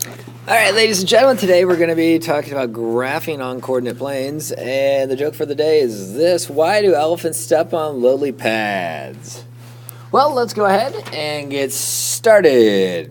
All right, ladies and gentlemen, today we're going to be talking about graphing on coordinate planes, and the joke for the day is this: why do elephants step on lily pads? Well, let's go ahead and get started.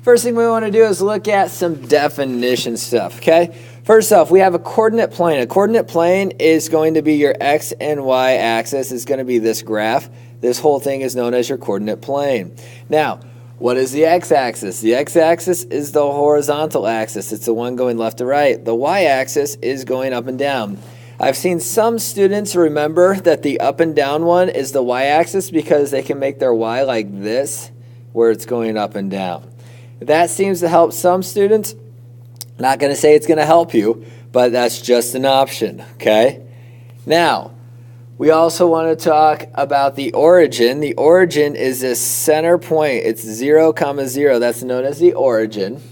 First thing we want to do is look at some definition stuff, okay? First off, we have a coordinate plane. A coordinate plane is going to be your x and y axis. It's going to be this graph. This whole thing is known as your coordinate plane. Now, what is the x-axis? The x-axis is the horizontal axis. It's the one going left to right. The y-axis is going up and down. I've seen some students remember that the up and down one is the y-axis because they can make their y like this, where it's going up and down. That seems to help some students. Not going to say it's going to help you, but that's just an option, okay? Now, we also want to talk about the origin. The origin is this center point. It's 0, 0. That's known as the origin.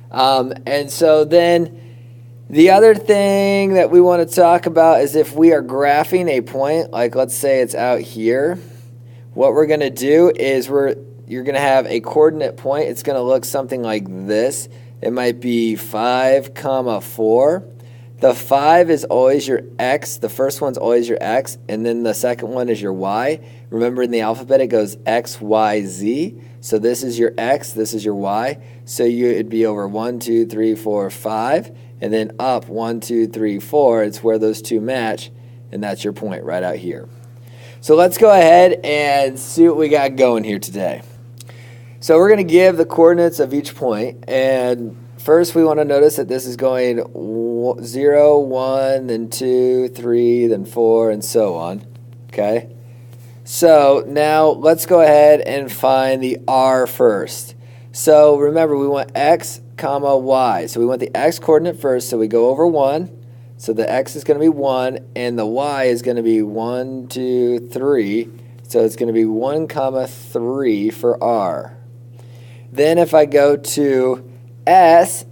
And so then the other thing that we want to talk about is if we are graphing a point, like let's say it's out here, what we're going to do is you're going to have a coordinate point. It's going to look something like this. It might be 5, 4. The 5 is always your x. The first one's always your x, and then the second one is your y. Remember, in the alphabet, it goes x, y, z. So this is your x, this is your y. So it'd be over 1, 2, 3, 4, 5, and then up 1, 2, 3, 4. It's where those two match, and that's your point right out here. So let's go ahead and see what we got going here today. So we're going to give the coordinates of each point, and first we want to notice that this is going 0, 1, then 2, 3, then 4, and so on, okay? So now let's go ahead and find the r first. So remember, we want x, y. So we want the x coordinate first, so we go over 1. So the x is going to be 1, and the y is going to be 1, 2, 3. So it's going to be 1, 3 for r. Then if I go to S,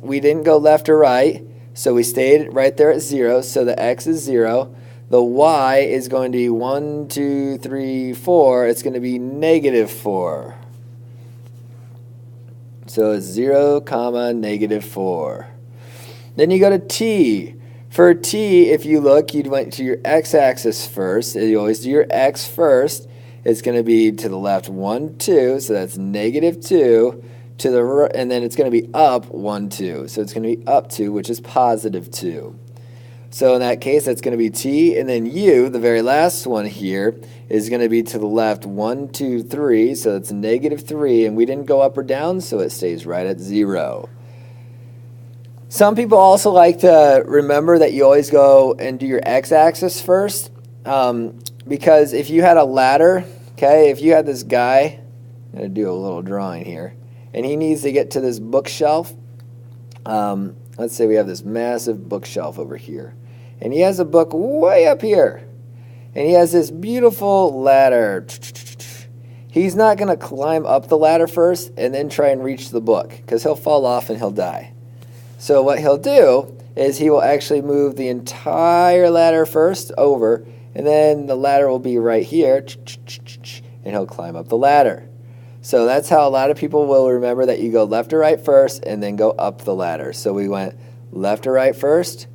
we didn't go left or right, so we stayed right there at 0, so the x is 0. The y is going to be 1, 2, 3, 4. It's going to be -4. So it's 0, -4. Then you go to t. For t, if you look, you went to your x-axis first. You always do your x first. It's going to be to the left 1, 2, so that's -2. To the right, and then it's going to be up 1, 2. So it's going to be up 2, which is +2. So in that case, that's going to be t, and then u, the very last one here, is going to be to the left 1, 2, 3. So it's -3, and we didn't go up or down, so it stays right at 0. Some people also like to remember that you always go and do your x-axis first, because if you had a ladder, okay, if you had this guy, I'm going to do a little drawing here, and he needs to get to this bookshelf. Let's say we have this massive bookshelf over here, and he has a book way up here, and he has this beautiful ladder. He's not going to climb up the ladder first and then try and reach the book, because he'll fall off and he'll die. So what he'll do is he will actually move the entire ladder first over, and then the ladder will be right here, and he'll climb up the ladder. So that's how a lot of people will remember that you go left or right first and then go up the ladder. So we went left or right first,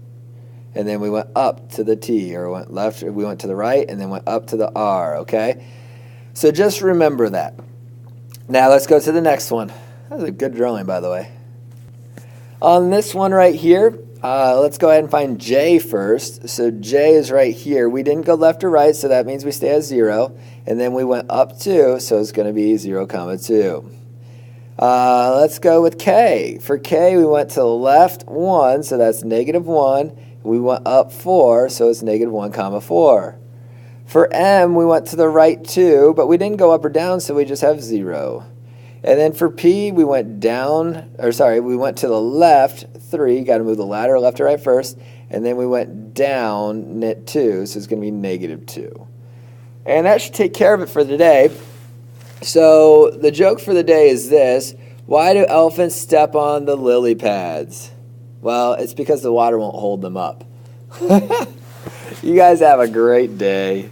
and then we went up to the T, or we went to the right and then went up to the R, okay? So just remember that. Now let's go to the next one. That was a good drawing, by the way. On this one right here, let's go ahead and find J first. So J is right here. We didn't go left or right, so that means we stay at 0. And then we went up 2, so it's going to be 0, 2. Let's go with K. For K, we went to the left 1, so that's -1. We went up 4, so it's -1, 4. For M, we went to the right 2, but we didn't go up or down, so we just have 0. And then for P, we went we went to the left 3. Got to move the ladder left to right first. And then we went down net 2, so it's going to be -2. And that should take care of it for today. So the joke for the day is this: why do elephants step on the lily pads? Well, it's because the water won't hold them up. You guys have a great day.